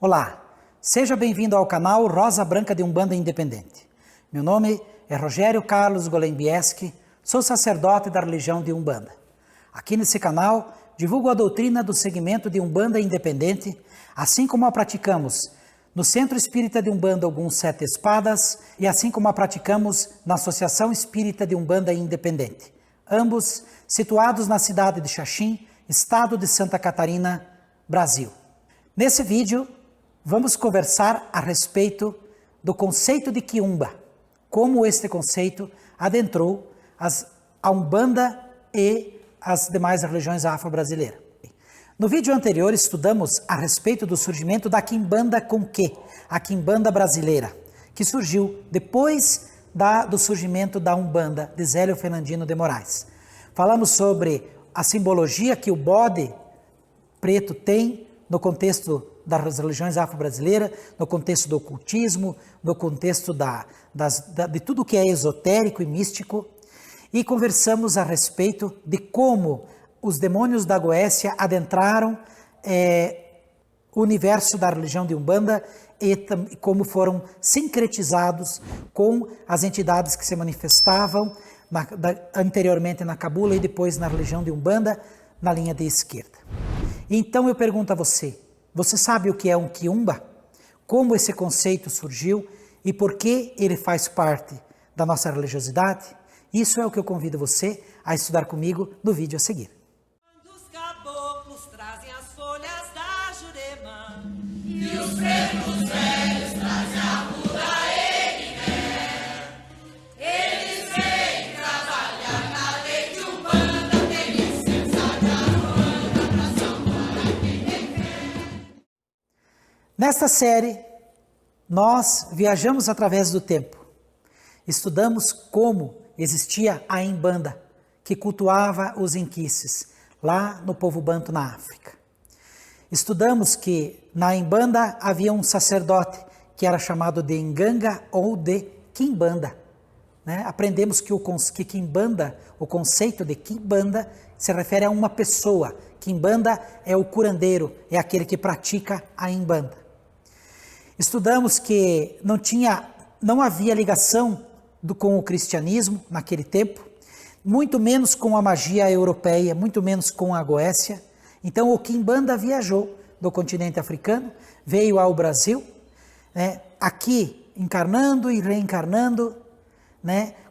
Olá, seja bem-vindo ao canal Rosa Branca de Umbanda Independente. Meu nome é Rogério Carlos Golembieski, sou sacerdote da religião de Umbanda. Aqui nesse canal divulgo a doutrina do segmento de Umbanda Independente, assim como a praticamos no Centro Espírita de Umbanda Ogum Sete Espadas e assim como a praticamos na Associação Espírita de Umbanda Independente, ambos situados na cidade de Xaxim, estado de Santa Catarina, Brasil. Nesse vídeo, vamos conversar a respeito do conceito de Quiumba, como este conceito adentrou a Umbanda e as demais religiões afro-brasileiras. No vídeo anterior estudamos a respeito do surgimento da Quimbanda Conquê, a Quimbanda brasileira, que surgiu depois do surgimento da Umbanda de Zélio Fernandino de Moraes. Falamos sobre a simbologia que o bode preto tem no contexto das religiões afro-brasileiras, no contexto do ocultismo, no contexto de tudo que é esotérico e místico, e conversamos a respeito de como os demônios da Goécia adentraram o universo da religião de Umbanda e como foram sincretizados com as entidades que se manifestavam anteriormente na Cabula e depois na religião de Umbanda, na linha de esquerda. Então eu pergunto a você, você sabe o que é um Quiumba? Como esse conceito surgiu e por que ele faz parte da nossa religiosidade? Isso é o que eu convido você a estudar comigo no vídeo a seguir. Os caboclos trazem as folhas da Jurema e os pretos velhos trazem a muda Erigué. Eles vêm trabalhar na lei de Umbanda, tem licença de Aruanda pra salvar quem quer. Nesta série, nós viajamos através do tempo. Estudamos como existia a Imbanda, que cultuava os inquices, lá no povo banto na África. Estudamos que na Imbanda havia um sacerdote que era chamado de Nganga ou de Quimbanda. Aprendemos que Quimbanda, o conceito de Quimbanda, se refere a uma pessoa. Quimbanda é o curandeiro, é aquele que pratica a Imbanda. Estudamos que não havia ligação com o cristianismo naquele tempo, muito menos com a magia europeia, muito menos com a Goécia. Então o Quimbanda viajou do continente africano, veio ao Brasil, aqui encarnando e reencarnando,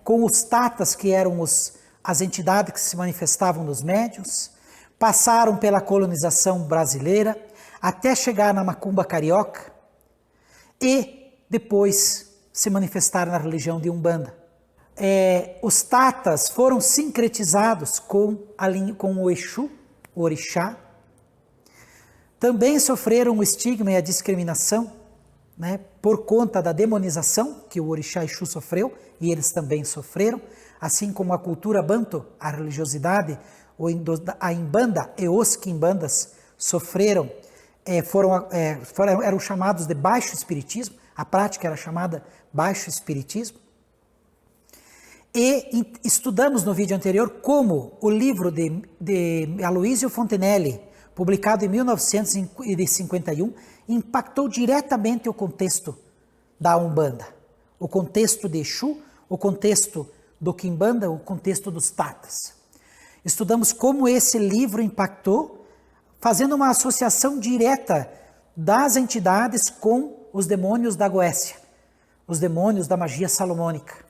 com os tatas que eram as entidades que se manifestavam nos médiuns, passaram pela colonização brasileira até chegar na macumba carioca e depois se manifestaram na religião de Umbanda. Os tatas foram sincretizados com o Exu, o Orixá. Também sofreram o estigma e a discriminação, por conta da demonização que o Orixá Exu sofreu, e eles também sofreram, assim como a cultura banto, a religiosidade, a Imbanda e os Quimbandas sofreram, eram chamados de baixo espiritismo, a prática era chamada baixo espiritismo. E estudamos no vídeo anterior como o livro de Aloysio Fontenelle, publicado em 1951, impactou diretamente o contexto da Umbanda, o contexto de Exu, o contexto do Quimbanda, o contexto dos tatas. Estudamos como esse livro impactou, fazendo uma associação direta das entidades com os demônios da Goécia, os demônios da magia salomônica.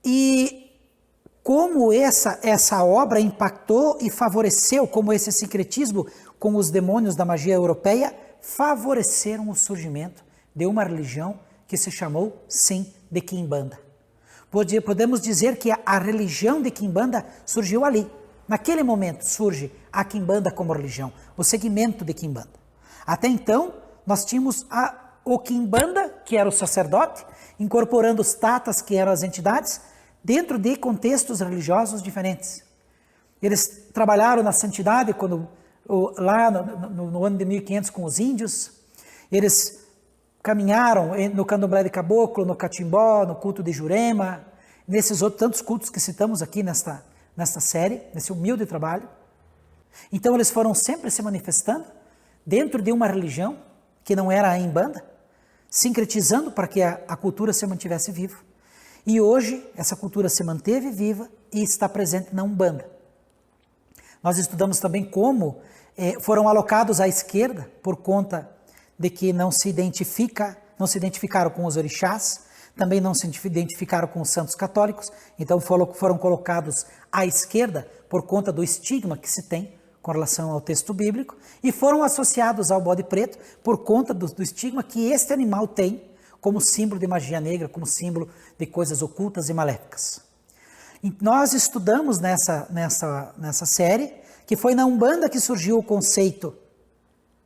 E como essa obra impactou e favoreceu, como esse sincretismo com os demônios da magia europeia, favoreceram o surgimento de uma religião que se chamou, sim, de Quimbanda. Podemos dizer que a religião de Quimbanda surgiu ali. Naquele momento surge a Quimbanda como religião, o segmento de Quimbanda. Até então, nós tínhamos o Quimbanda, que era o sacerdote, incorporando os tatas, que eram as entidades, dentro de contextos religiosos diferentes. Eles trabalharam na santidade lá no ano de 1500 com os índios, eles caminharam no candomblé de caboclo, no catimbó, no culto de Jurema, nesses outros tantos cultos que citamos aqui nesta série, nesse humilde trabalho. Então eles foram sempre se manifestando dentro de uma religião que não era a Umbanda, sincretizando para que a cultura se mantivesse viva. E hoje essa cultura se manteve viva e está presente na Umbanda. Nós estudamos também como foram alocados à esquerda por conta de que não se identificaram com os orixás, também não se identificaram com os santos católicos, então foram colocados à esquerda por conta do estigma que se tem com relação ao texto bíblico, e foram associados ao bode preto por conta do estigma que este animal tem como símbolo de magia negra, como símbolo de coisas ocultas e maléficas. E nós estudamos nessa série que foi na Umbanda que surgiu o conceito,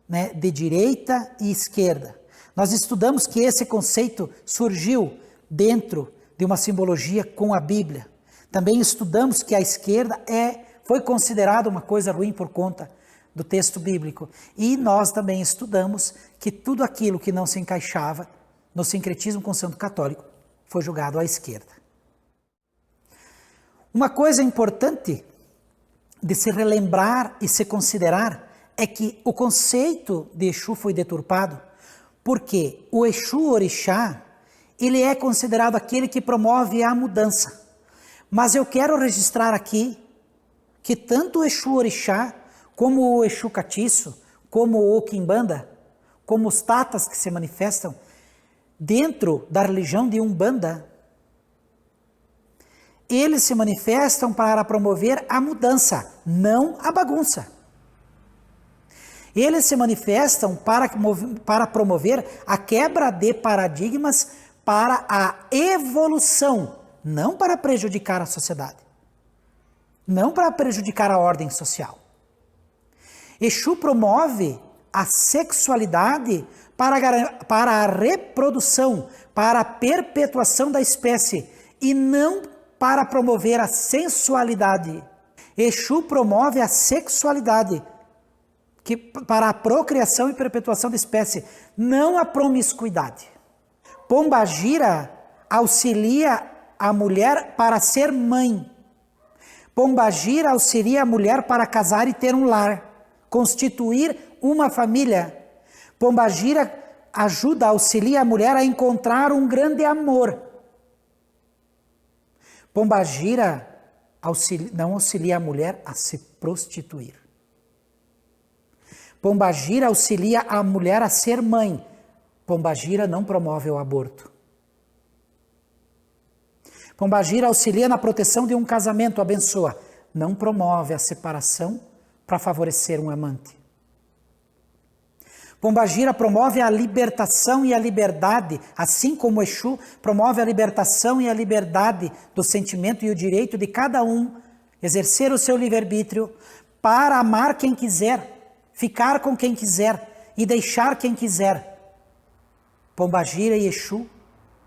né, de direita e esquerda. Nós estudamos que esse conceito surgiu dentro de uma simbologia com a Bíblia. Também estudamos que a esquerda foi considerada uma coisa ruim por conta do texto bíblico. E nós também estudamos que tudo aquilo que não se encaixava no sincretismo com o santo católico foi julgado à esquerda. Uma coisa importante de se relembrar e se considerar é que o conceito de Exu foi deturpado porque o Exu Orixá, ele é considerado aquele que promove a mudança. Mas eu quero registrar aqui que tanto o Exu Orixá, como o Exu Catiço, como o Quimbanda, como os tatas que se manifestam dentro da religião de Umbanda, eles se manifestam para promover a mudança, não a bagunça. Eles se manifestam para promover a quebra de paradigmas para a evolução, não para prejudicar a sociedade, não para prejudicar a ordem social. Exu promove a sexualidade para a reprodução, para a perpetuação da espécie e não para promover a sensualidade. Exu promove a sexualidade para a procriação e perpetuação da espécie, não a promiscuidade. Pombagira auxilia a mulher para ser mãe. Pombagira auxilia a mulher para casar e ter um lar, constituir uma família. Pombagira auxilia a mulher a encontrar um grande amor. Pombagira não auxilia a mulher a se prostituir. Pombagira auxilia a mulher a ser mãe. Pombagira não promove o aborto. Pombagira auxilia na proteção de um casamento, abençoa. Não promove a separação para favorecer um amante. Pombagira promove a libertação e a liberdade, assim como Exu promove a libertação e a liberdade do sentimento e o direito de cada um exercer o seu livre-arbítrio para amar quem quiser, ficar com quem quiser e deixar quem quiser. Pombagira e Exu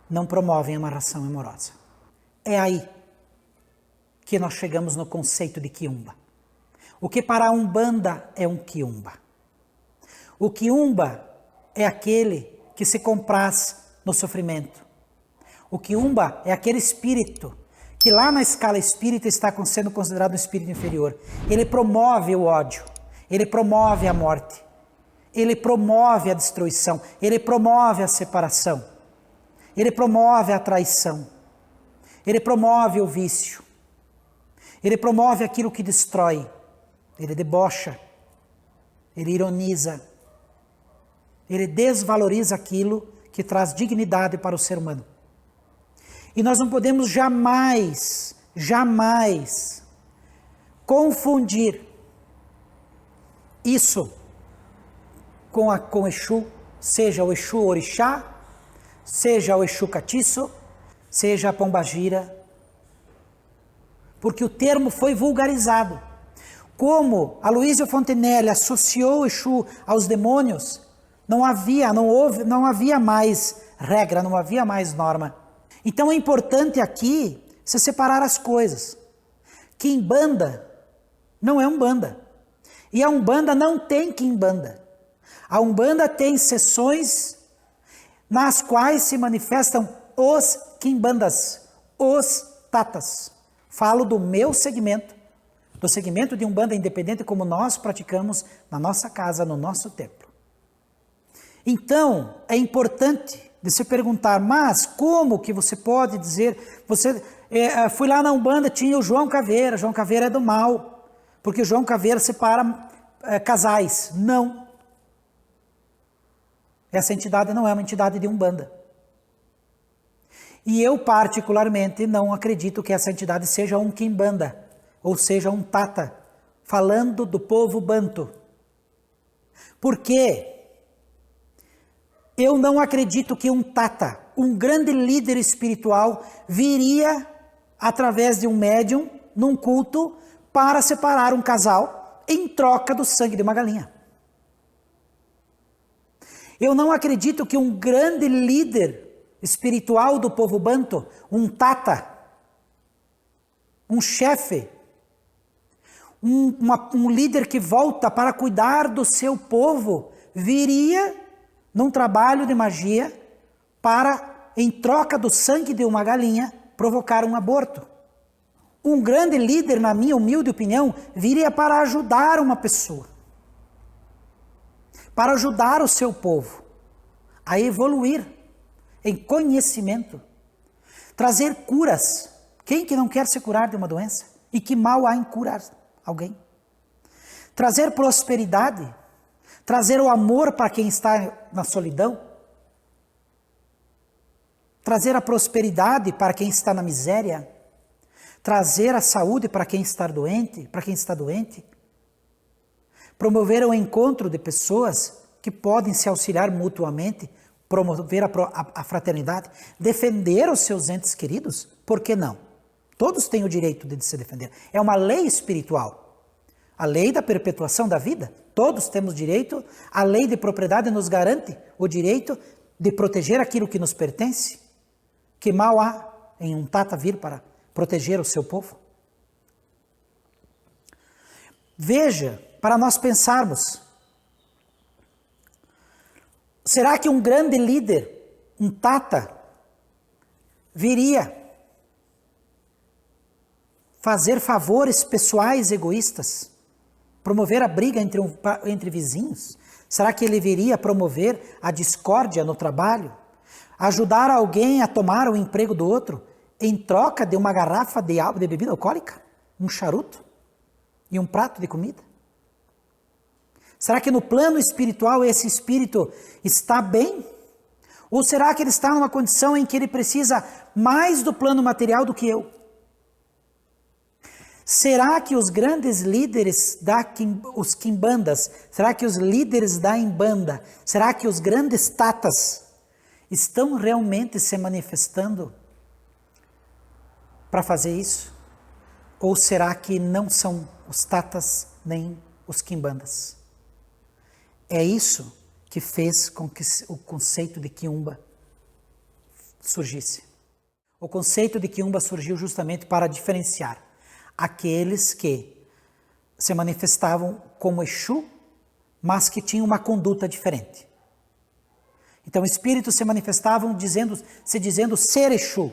não promovem amarração amorosa. É aí que nós chegamos no conceito de Quiumba. O que para a Umbanda é um Quiumba. O Quiumba é aquele que se compraz no sofrimento. O Quiumba é aquele espírito que lá na escala espírita está sendo considerado um espírito inferior. Ele promove o ódio, ele promove a morte, ele promove a destruição, ele promove a separação, ele promove a traição, ele promove o vício, ele promove aquilo que destrói, ele debocha, ele ironiza, ele desvaloriza aquilo que traz dignidade para o ser humano. E nós não podemos jamais confundir isso com Exu, seja o Exu Orixá, seja o Exu Catiço, seja a Pombagira, porque o termo foi vulgarizado. Como Aloysio Fontenelle associou o Exu aos demônios, não havia mais regra, não havia mais norma. Então é importante aqui se separar as coisas. Quimbanda não é Umbanda. E a Umbanda não tem Quimbanda. A Umbanda tem sessões nas quais se manifestam os Quimbandas, os tatas. Falo do meu segmento, do segmento de Umbanda independente como nós praticamos na nossa casa, no nosso templo. Então, é importante de se perguntar, mas como que você pode dizer, fui lá na Umbanda, tinha o João Caveira é do mal, porque o João Caveira separa casais. Não. Essa entidade não é uma entidade de Umbanda. E eu, particularmente, não acredito que essa entidade seja um quimbanda, ou seja, um tata, falando do povo banto. Por quê? Eu não acredito que um tata, um grande líder espiritual, viria através de um médium, num culto, para separar um casal em troca do sangue de uma galinha. Eu não acredito que um grande líder espiritual do povo banto, um tata, um chefe, um líder que volta para cuidar do seu povo, viria num trabalho de magia para, em troca do sangue de uma galinha, provocar um aborto. Um grande líder, na minha humilde opinião, viria para ajudar uma pessoa, para ajudar o seu povo a evoluir em conhecimento, trazer curas. Quem que não quer se curar de uma doença? E que mal há em curar alguém? Trazer prosperidade, trazer o amor para quem está na solidão, trazer a prosperidade para quem está na miséria, trazer a saúde para quem está doente, promover o encontro de pessoas que podem se auxiliar mutuamente, promover a fraternidade, defender os seus entes queridos, por que não? Todos têm o direito de se defender. É uma lei espiritual, a lei da perpetuação da vida. Todos temos direito, a lei de propriedade nos garante o direito de proteger aquilo que nos pertence. Que mal há em um tata vir para proteger o seu povo? Veja, para nós pensarmos, será que um grande líder, um tata, viria fazer favores pessoais egoístas? Promover a briga entre vizinhos? Será que ele viria promover a discórdia no trabalho? Ajudar alguém a tomar o emprego do outro em troca de uma garrafa de bebida alcoólica? Um charuto? E um prato de comida? Será que no plano espiritual esse espírito está bem? Ou será que ele está numa condição em que ele precisa mais do plano material do que eu? Será que os grandes líderes os quimbandas, será que os líderes da Umbanda, será que os grandes tatas estão realmente se manifestando para fazer isso? Ou será que não são os tatas nem os quimbandas? É isso que fez com que o conceito de quiumba surgisse. O conceito de quiumba surgiu justamente para diferenciar aqueles que se manifestavam como Exu, mas que tinham uma conduta diferente. Então, espíritos se manifestavam se dizendo ser Exu,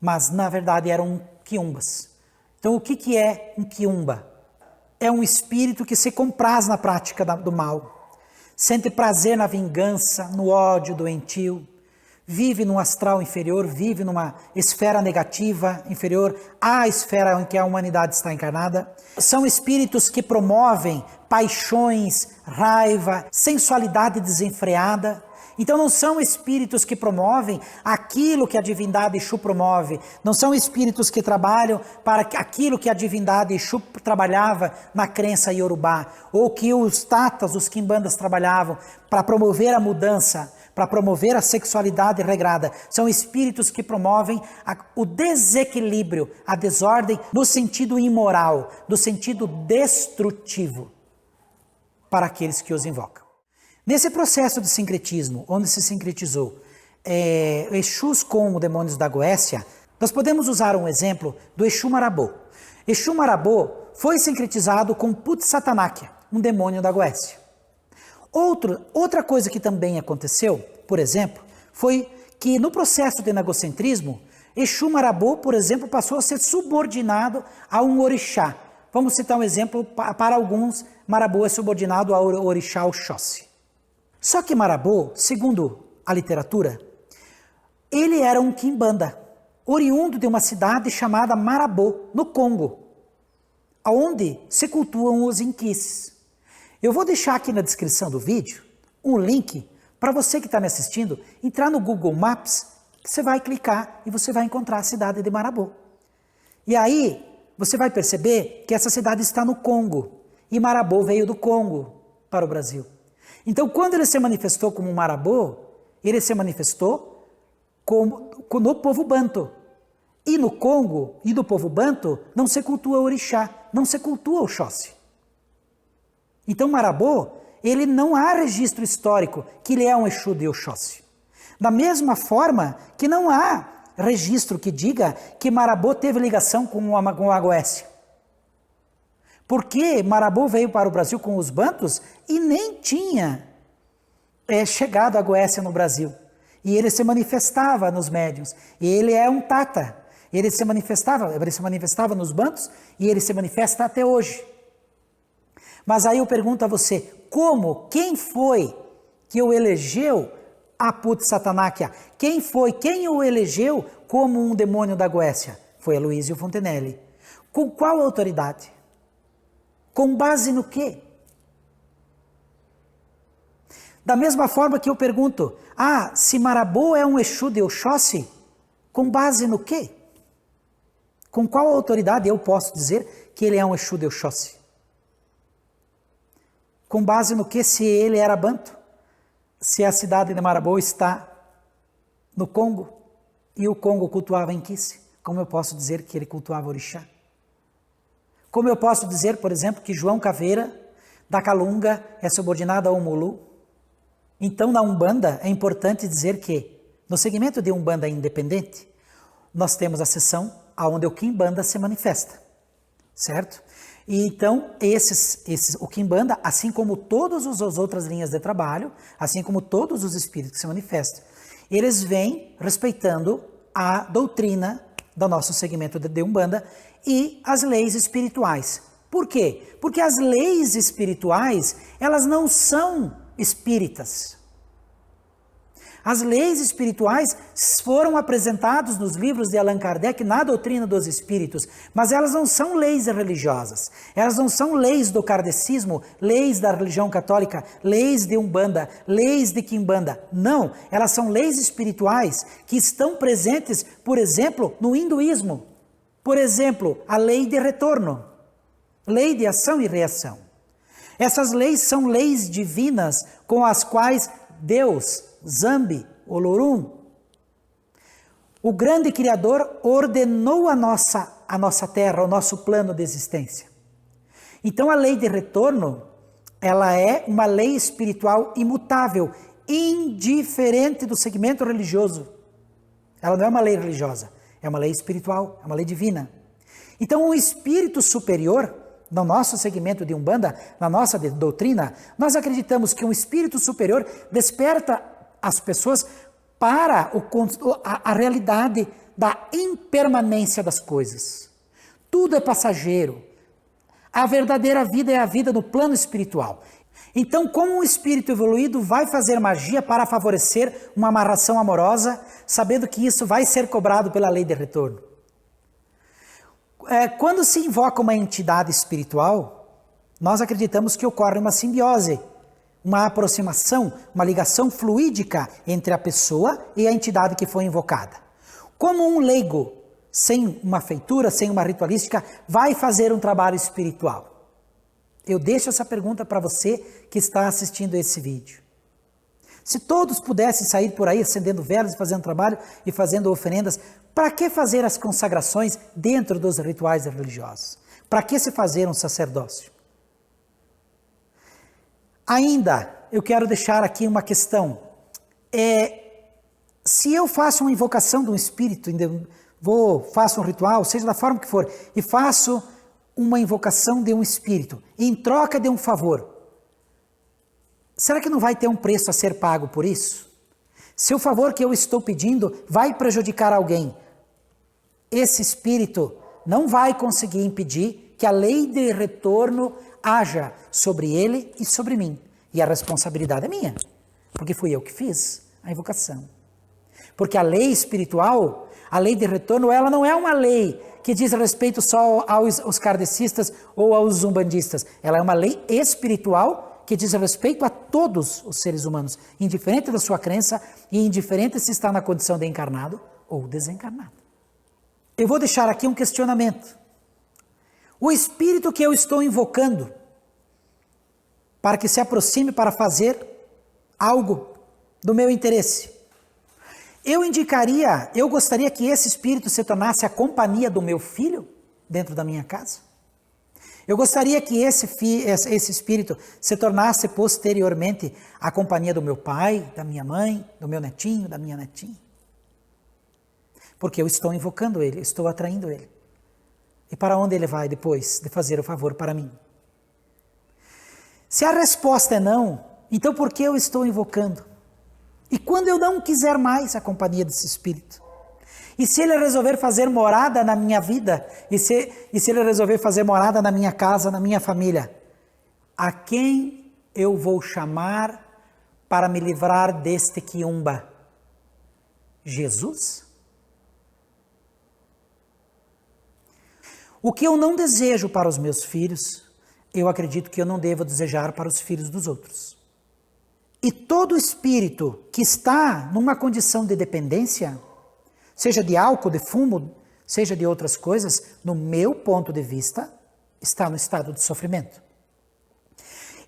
mas na verdade eram quiumbas. Então, o que é um quiumba? É um espírito que se compraz na prática do mal, sente prazer na vingança, no ódio doentio, vive num astral inferior, vive numa esfera negativa inferior à esfera em que a humanidade está encarnada. São espíritos que promovem paixões, raiva, sensualidade desenfreada. Então não são espíritos que promovem aquilo que a divindade Exu promove, não são espíritos que trabalham para aquilo que a divindade Exu trabalhava na crença iorubá, ou que os tatas, os quimbandas trabalhavam para promover a mudança, para promover a sexualidade regrada. São espíritos que promovem o desequilíbrio, a desordem no sentido imoral, no sentido destrutivo para aqueles que os invocam. Nesse processo de sincretismo, onde se sincretizou Exus com os demônios da Goécia, nós podemos usar um exemplo do Exu Marabô. Exu Marabô foi sincretizado com Put-Satanakya, um demônio da Goécia. Outra coisa que também aconteceu, por exemplo, foi que no processo de egocentrismo, Exu Marabô, por exemplo, passou a ser subordinado a um orixá. Vamos citar um exemplo, para alguns, Marabô é subordinado ao orixá Oxóssi. Só que Marabô, segundo a literatura, ele era um quimbanda, oriundo de uma cidade chamada Marabô, no Congo, onde se cultuam os inquices. Eu vou deixar aqui na descrição do vídeo um link para você que está me assistindo entrar no Google Maps, que você vai clicar e você vai encontrar a cidade de Marabô. E aí você vai perceber que essa cidade está no Congo e Marabô veio do Congo para o Brasil. Então, quando ele se manifestou como Marabô, ele se manifestou no povo banto. E no Congo e do povo banto não se cultua orixá, não se cultua Oxóssi. Então Marabô, ele não há registro histórico que ele é um Exu de Oxóssi. Da mesma forma que não há registro que diga que Marabô teve ligação com o Agoécia. Porque Marabô veio para o Brasil com os bantos e nem tinha chegado a Agoécia no Brasil. E ele se manifestava nos médiuns. E ele é um tata. Ele se manifestava nos bantos e ele se manifesta até hoje. Mas aí eu pergunto a você, quem foi que o elegeu Aput Satanáquia? Quem o elegeu como um demônio da Goécia? Foi Aloísio Fontenelle. Com qual autoridade? Com base no quê? Da mesma forma que eu pergunto, se Marabô é um Exu de Oxóssi, com base no quê? Com qual autoridade eu posso dizer que ele é um Exu de Oxóssi? Com base no que, se ele era banto? Se a cidade de Marabô está no Congo e o Congo cultuava Inquice, como eu posso dizer que ele cultuava orixá? Como eu posso dizer, por exemplo, que João Caveira da Calunga é subordinado ao Mulu? Então, na Umbanda, é importante dizer que, no segmento de Umbanda independente, nós temos a seção onde o Quimbanda se manifesta, certo? E então, o Quimbanda, assim como todas as outras linhas de trabalho, assim como todos os espíritos que se manifestam, eles vêm respeitando a doutrina do nosso segmento de Umbanda e as leis espirituais. Por quê? Porque as leis espirituais, elas não são espíritas. As leis espirituais foram apresentadas nos livros de Allan Kardec na doutrina dos espíritos, mas elas não são leis religiosas, elas não são leis do kardecismo, leis da religião católica, leis de Umbanda, leis de Quimbanda. Não, elas são leis espirituais que estão presentes, por exemplo, no hinduísmo. Por exemplo, a lei de retorno, lei de ação e reação. Essas leis são leis divinas com as quais Deus, Zambi, Olorum, o grande Criador, ordenou a nossa terra, o nosso plano de existência. Então a lei de retorno, ela é uma lei espiritual imutável, indiferente do segmento religioso. Ela não é uma lei religiosa, é uma lei espiritual, é uma lei divina. Então o espírito superior, no nosso segmento de Umbanda, na nossa doutrina, nós acreditamos que um espírito superior desperta as pessoas para a realidade da impermanência das coisas. Tudo é passageiro. A verdadeira vida é a vida no plano espiritual. Então, como um espírito evoluído vai fazer magia para favorecer uma amarração amorosa, sabendo que isso vai ser cobrado pela lei de retorno? Quando se invoca uma entidade espiritual, nós acreditamos que ocorre uma simbiose, uma aproximação, uma ligação fluídica entre a pessoa e a entidade que foi invocada. Como um leigo, sem uma feitura, sem uma ritualística, vai fazer um trabalho espiritual? Eu deixo essa pergunta para você que está assistindo esse vídeo. Se todos pudessem sair por aí acendendo velas e fazendo trabalho e fazendo oferendas, para que fazer as consagrações dentro dos rituais religiosos? Para que se fazer um sacerdócio? Ainda, eu quero deixar aqui uma questão. Se eu faço uma invocação de um espírito, faço um ritual, seja da forma que for, e faço uma invocação de um espírito, em troca de um favor, será que não vai ter um preço a ser pago por isso? Se o favor que eu estou pedindo vai prejudicar alguém, esse espírito não vai conseguir impedir que a lei de retorno haja sobre ele e sobre mim. E a responsabilidade é minha. porque fui eu que fiz a invocação. Porque a lei espiritual, a lei de retorno, ela não é uma lei que diz respeito só aos kardecistas ou aos umbandistas. Ela é uma lei espiritual que diz respeito a todos os seres humanos, indiferente da sua crença e indiferente se está na condição de encarnado ou desencarnado. Eu vou deixar aqui um questionamento. O espírito que eu estou invocando para que se aproxime para fazer algo do meu interesse, eu gostaria que esse espírito se tornasse a companhia do meu filho dentro da minha casa? Eu gostaria que esse espírito se tornasse posteriormente a companhia do meu pai, da minha mãe, do meu netinho, da minha netinha? Porque eu estou invocando ele, estou atraindo ele. E para onde ele vai depois de fazer o favor para mim? Se a resposta é não, então por que eu estou invocando? E quando eu não quiser mais a companhia desse espírito? E se ele resolver fazer morada na minha vida? E se ele resolver fazer morada na minha casa, na minha família? A quem eu vou chamar para me livrar deste quiumba? Jesus? O que eu não desejo para os meus filhos, eu acredito que eu não devo desejar para os filhos dos outros. E todo espírito que está numa condição de dependência, seja de álcool, de fumo, seja de outras coisas, no meu ponto de vista, está no estado de sofrimento.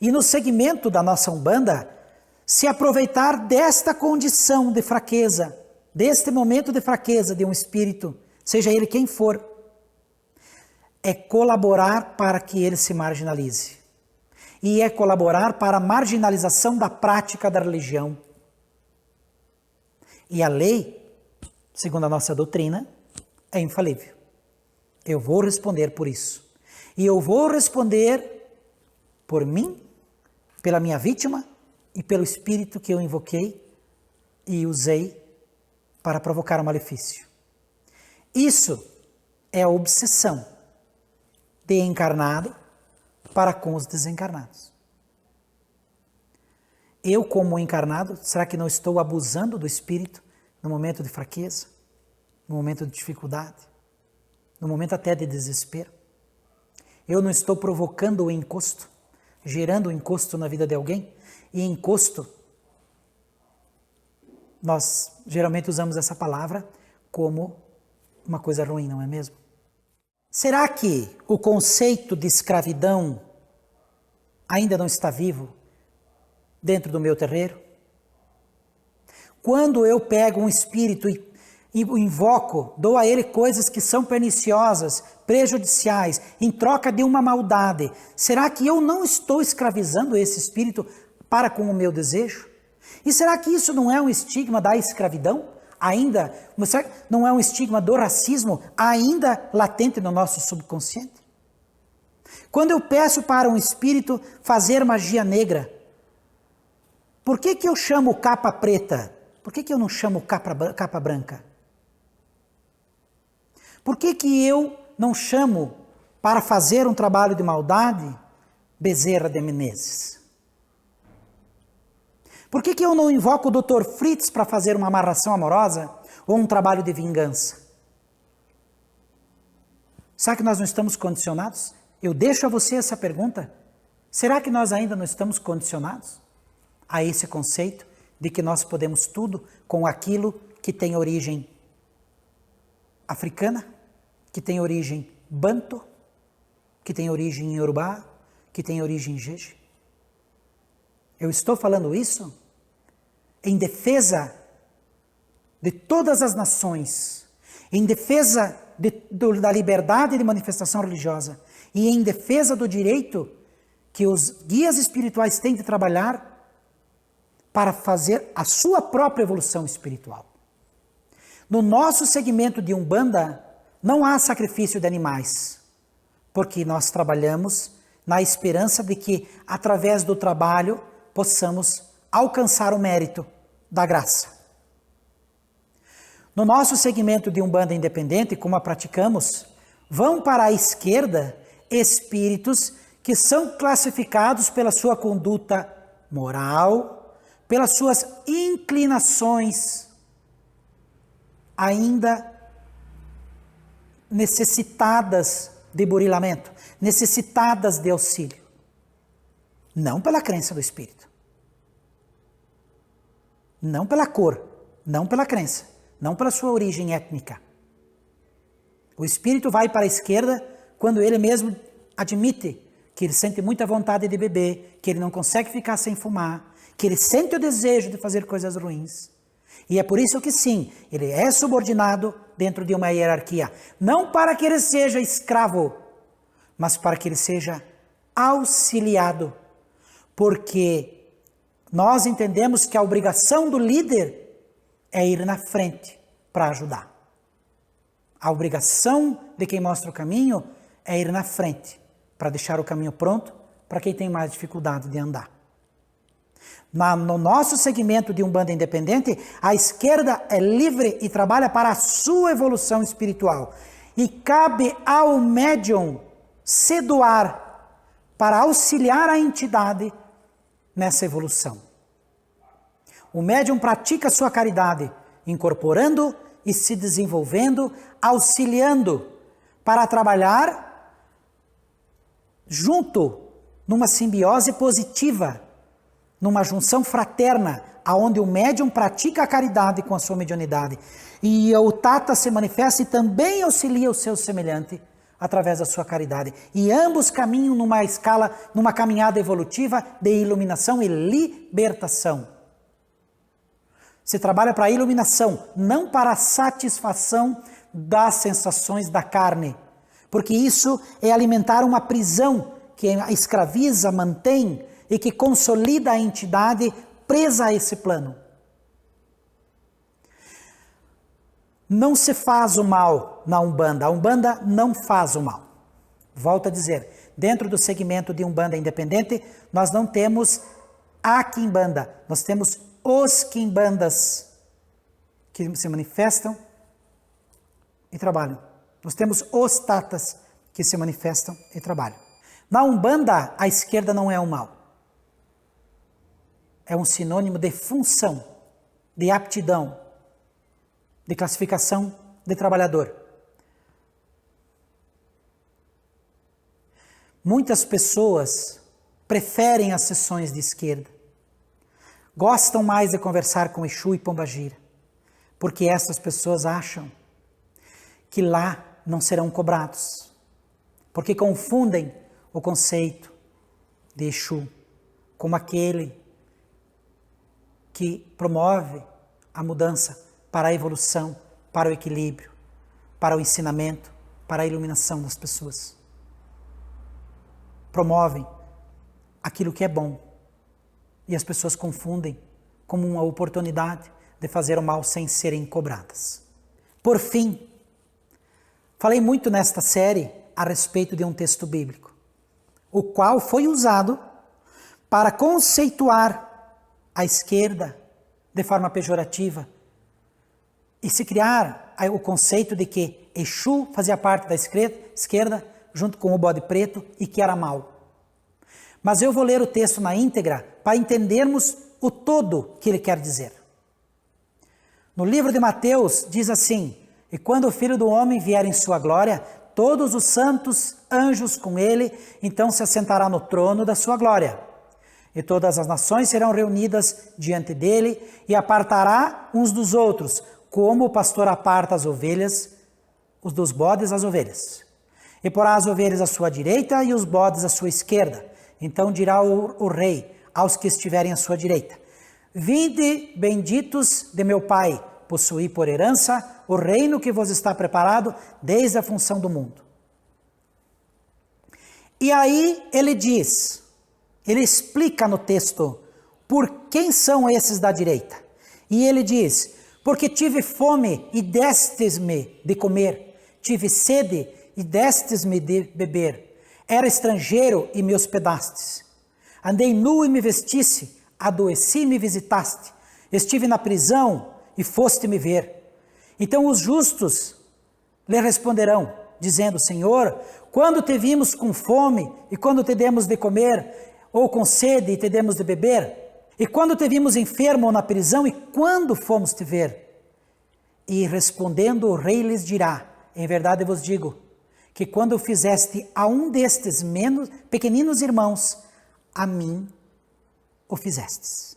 E no segmento da nossa Umbanda, se aproveitar desta condição de fraqueza, deste momento de fraqueza de um espírito, seja ele quem for, é colaborar para que ele se marginalize. E é colaborar para a marginalização da prática da religião. E a lei, segundo a nossa doutrina, é infalível. Eu vou responder por isso. E eu vou responder por mim, pela minha vítima e pelo espírito que eu invoquei e usei para provocar o malefício. Isso é a obsessão de encarnado para com os desencarnados. Eu, como encarnado, será que não estou abusando do espírito no momento de fraqueza, no momento de dificuldade, no momento até de desespero? Eu não estou provocando o encosto, gerando o encosto na vida de alguém? E encosto, nós geralmente usamos essa palavra como uma coisa ruim, não é mesmo? Será que o conceito de escravidão ainda não está vivo dentro do meu terreiro? Quando eu pego um espírito e o invoco, dou a ele coisas que são perniciosas, prejudiciais, em troca de uma maldade, será que eu não estou escravizando esse espírito para com o meu desejo? E será que isso não é um estigma da escravidão? Ainda, não é um estigma do racismo ainda latente no nosso subconsciente? Quando eu peço para um espírito fazer magia negra, por que eu chamo capa preta? Por que eu não chamo capa branca? Por que eu não chamo para fazer um trabalho de maldade Bezerra de Menezes? Por que eu não invoco o Dr. Fritz para fazer uma amarração amorosa ou um trabalho de vingança? Será que nós não estamos condicionados? Eu deixo a você essa pergunta. Será que nós ainda não estamos condicionados a esse conceito de que nós podemos tudo com aquilo que tem origem africana, que tem origem banto, que tem origem iorubá, que tem origem jeje? Eu estou falando isso em defesa de todas as nações, em defesa da liberdade de manifestação religiosa e em defesa do direito que os guias espirituais têm de trabalhar para fazer a sua própria evolução espiritual. No nosso segmento de Umbanda, não há sacrifício de animais, porque nós trabalhamos na esperança de que, através do trabalho, possamos alcançar o mérito da graça. No nosso segmento de Umbanda independente, como a praticamos, vão para a esquerda espíritos que são classificados pela sua conduta moral, pelas suas inclinações ainda necessitadas de burilamento, necessitadas de auxílio. Não pela crença do espírito. Não pela cor, não pela crença, não pela sua origem étnica. O espírito vai para a esquerda quando ele mesmo admite que ele sente muita vontade de beber, que ele não consegue ficar sem fumar, que ele sente o desejo de fazer coisas ruins. E é por isso que sim, ele é subordinado dentro de uma hierarquia. Não para que ele seja escravo, mas para que ele seja auxiliado. Porque nós entendemos que a obrigação do líder é ir na frente para ajudar. A obrigação de quem mostra o caminho é ir na frente para deixar o caminho pronto para quem tem mais dificuldade de andar. No nosso segmento de Umbanda Independente, a esquerda é livre e trabalha para a sua evolução espiritual. E cabe ao médium se doar para auxiliar a entidade nessa evolução. O médium pratica a sua caridade, incorporando e se desenvolvendo, auxiliando para trabalhar junto numa simbiose positiva, numa junção fraterna, aonde o médium pratica a caridade com a sua mediunidade. E o Tata se manifesta e também auxilia o seu semelhante através da sua caridade. E ambos caminham numa escala, numa caminhada evolutiva de iluminação e libertação. Se trabalha para a iluminação, não para a satisfação das sensações da carne. Porque isso é alimentar uma prisão que escraviza, mantém e que consolida a entidade presa a esse plano. Não se faz o mal na Umbanda. A Umbanda não faz o mal. Volto a dizer, dentro do segmento de Umbanda Independente, nós não temos a Quimbanda, nós temos os Quimbandas que se manifestam e trabalham. Nós temos os Tatas que se manifestam e trabalham. Na Umbanda, a esquerda não é o mal. É um sinônimo de função, de aptidão, de classificação de trabalhador. Muitas pessoas preferem as sessões de esquerda. Gostam mais de conversar com Exu e Pombagira, porque essas pessoas acham que lá não serão cobrados, porque confundem o conceito de Exu como aquele que promove a mudança para a evolução, para o equilíbrio, para o ensinamento, para a iluminação das pessoas. Promovem aquilo que é bom. E as pessoas confundem como uma oportunidade de fazer o mal sem serem cobradas. Por fim, falei muito nesta série a respeito de um texto bíblico, o qual foi usado para conceituar a esquerda de forma pejorativa e se criar o conceito de que Exu fazia parte da esquerda junto com o bode preto e que era mau. Mas eu vou ler o texto na íntegra para entendermos o todo que ele quer dizer. No livro de Mateus diz assim: e quando o Filho do Homem vier em sua glória, todos os santos anjos com ele, então se assentará no trono da sua glória. E todas as nações serão reunidas diante dele, e apartará uns dos outros, como o pastor aparta as ovelhas, os dos bodes as ovelhas. E porá as ovelhas à sua direita e os bodes à sua esquerda. Então dirá o rei aos que estiverem à sua direita: vinde, benditos de meu Pai, possuí por herança o reino que vos está preparado desde a função do mundo. E aí ele diz, ele explica no texto por quem são esses da direita. E ele diz: porque tive fome e destes-me de comer, tive sede e destes-me de beber. Era estrangeiro e me hospedastes. Andei nu e me vestisse, adoeci e me visitaste. Estive na prisão e foste me ver. Então os justos lhe responderão, dizendo: Senhor, quando te vimos com fome e quando te demos de comer, ou com sede e te demos de beber? E quando te vimos enfermo ou na prisão, e quando fomos te ver? E respondendo o rei lhes dirá, em verdade vos digo, que quando fizeste a um destes pequeninos irmãos, a mim o fizestes.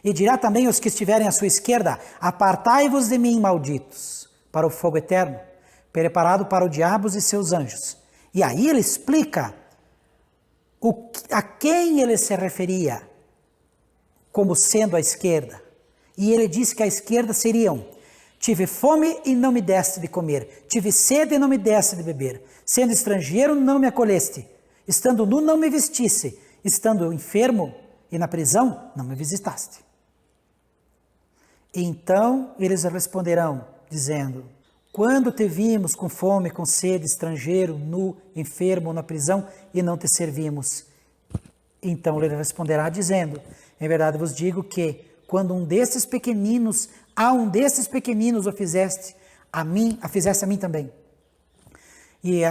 E dirá também aos que estiverem à sua esquerda, apartai-vos de mim, malditos, para o fogo eterno, preparado para o diabo e seus anjos. E aí ele explica a quem ele se referia como sendo a esquerda. E ele diz que a esquerda seriam: tive fome e não me deste de comer, tive sede e não me deste de beber, sendo estrangeiro não me acolheste, estando nu não me vestisse, estando enfermo e na prisão não me visitaste. E então eles responderão, dizendo: quando te vimos com fome, com sede, estrangeiro, nu, enfermo, na prisão, e não te servimos? Então ele responderá dizendo: em verdade vos digo que, quando um desses pequeninos, o fizeste a mim também. E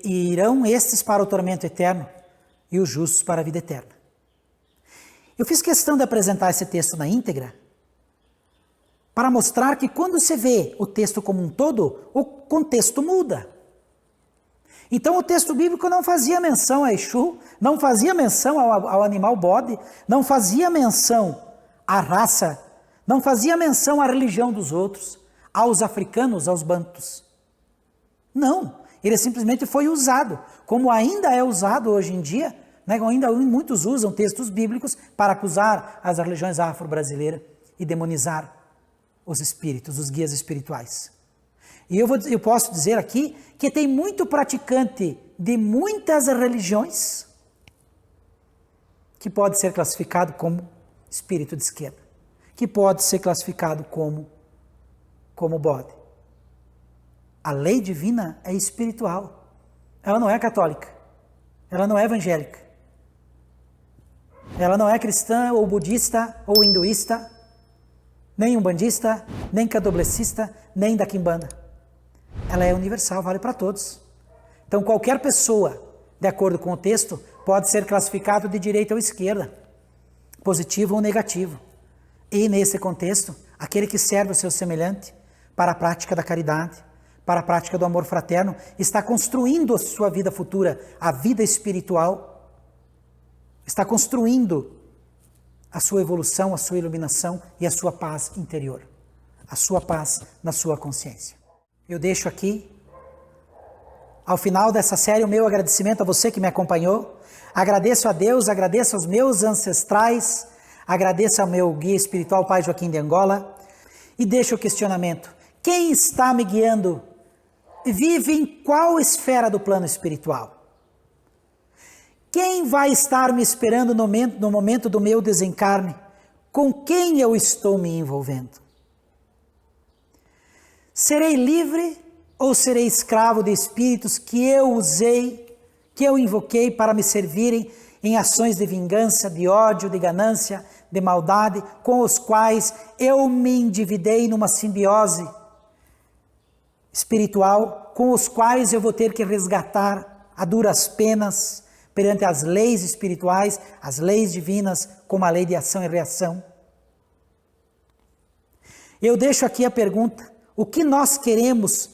irão estes para o tormento eterno, e os justos para a vida eterna. Eu fiz questão de apresentar esse texto na íntegra, para mostrar que quando se vê o texto como um todo, o contexto muda. Então o texto bíblico não fazia menção a Exu, não fazia menção ao animal bode, não fazia menção à raça, não fazia menção à religião dos outros, aos africanos, aos bantus. Não, ele simplesmente foi usado, como ainda é usado hoje em dia, né? Ainda muitos usam textos bíblicos para acusar as religiões afro-brasileiras e demonizar os espíritos, os guias espirituais. E eu posso dizer aqui que tem muito praticante de muitas religiões que pode ser classificado como espírito de esquerda, que pode ser classificado como bode. A lei divina é espiritual, ela não é católica, ela não é evangélica, ela não é cristã ou budista ou hinduísta, nem umbandista, nem candomblessista, nem da quimbanda. Ela é universal, vale para todos. Então qualquer pessoa, de acordo com o texto, pode ser classificado de direita ou esquerda, positivo ou negativo. E nesse contexto, aquele que serve o seu semelhante para a prática da caridade, para a prática do amor fraterno, está construindo a sua vida futura, a vida espiritual, está construindo a sua evolução, a sua iluminação e a sua paz interior, a sua paz na sua consciência. Eu deixo aqui, ao final dessa série, o meu agradecimento a você que me acompanhou. Agradeço a Deus, agradeço aos meus ancestrais, agradeço ao meu guia espiritual, Pai Joaquim de Angola, e deixo o questionamento: quem está me guiando vive em qual esfera do plano espiritual? Quem vai estar me esperando no momento do meu desencarne? Com quem eu estou me envolvendo? Serei livre ou serei escravo de espíritos que eu usei, que eu invoquei para me servirem em ações de vingança, de ódio, de ganância, de maldade, com os quais eu me endividei numa simbiose espiritual, com os quais eu vou ter que resgatar a duras penas perante as leis espirituais, as leis divinas, como a lei de ação e reação? Eu deixo aqui a pergunta: o que nós queremos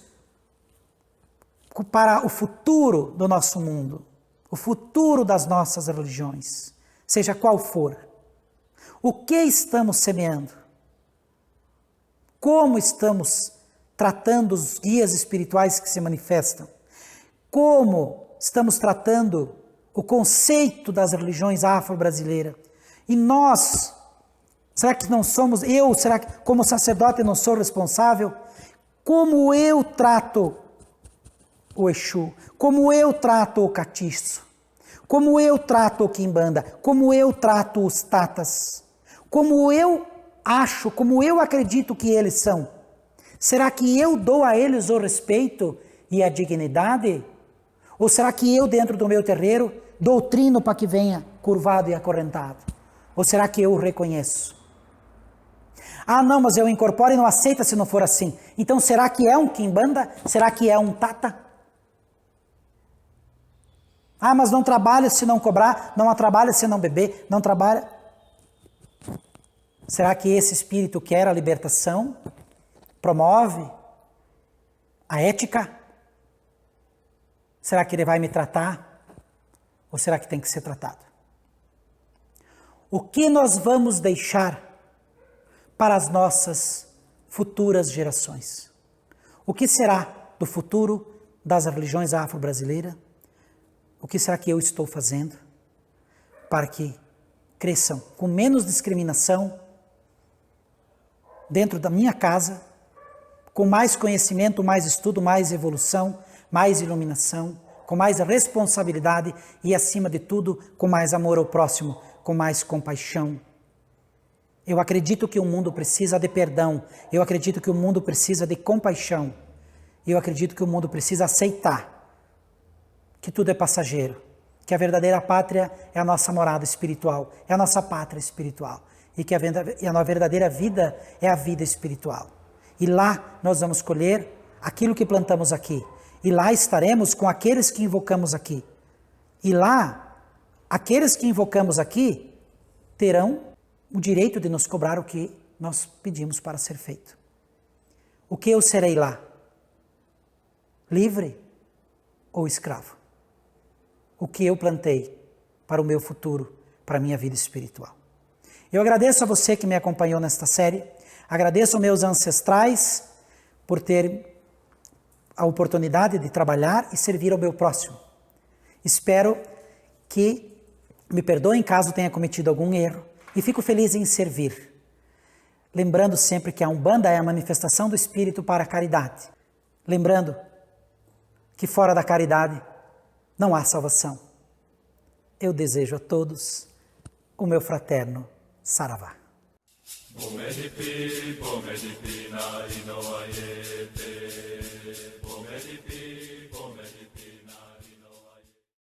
para o futuro do nosso mundo, o futuro das nossas religiões, seja qual for? O que estamos semeando? Como estamos tratando os guias espirituais que se manifestam? Como estamos tratando o conceito das religiões afro-brasileiras? E nós, será que não somos, será que como sacerdote não sou responsável? Como eu trato o Exu? Como eu trato o Catiço? Como eu trato o Quimbanda? Como eu trato os Tatas? Como eu acho, como eu acredito que eles são? Será que eu dou a eles o respeito e a dignidade? Ou será que eu, dentro do meu terreiro, doutrino para que venha curvado e acorrentado? Ou será que eu o reconheço? Ah, não, mas eu incorporo e não aceita se não for assim. Então, será que é um Quimbanda? Será que é um Tata? Ah, mas não trabalha se não cobrar, não trabalha se não beber, não trabalha... Será que esse espírito quer a libertação? Promove a ética? Será que ele vai me tratar? Ou será que tem que ser tratado? O que nós vamos deixar para as nossas futuras gerações? O que será do futuro das religiões afro-brasileiras? O que será que eu estou fazendo para que cresçam com menos discriminação dentro da minha casa, com mais conhecimento, mais estudo, mais evolução, mais iluminação, com mais responsabilidade e, acima de tudo, com mais amor ao próximo, com mais compaixão? Eu acredito que o mundo precisa de perdão, eu acredito que o mundo precisa de compaixão, eu acredito que o mundo precisa aceitar que tudo é passageiro, que a verdadeira pátria é a nossa morada espiritual, é a nossa pátria espiritual, e que a verdadeira vida é a vida espiritual. E lá nós vamos colher aquilo que plantamos aqui, e lá estaremos com aqueles que invocamos aqui, e lá aqueles que invocamos aqui terão o direito de nos cobrar o que nós pedimos para ser feito. O que eu serei lá? Livre ou escravo? O que eu plantei para o meu futuro, para a minha vida espiritual? Eu agradeço a você que me acompanhou nesta série, agradeço aos meus ancestrais por ter a oportunidade de trabalhar e servir ao meu próximo. Espero que me perdoem caso tenha cometido algum erro e fico feliz em servir. Lembrando sempre que a Umbanda é a manifestação do Espírito para a caridade. Lembrando que fora da caridade não há salvação. Eu desejo a todos o meu fraterno Saravá. Pomedipi, pomedipi, na inoayete.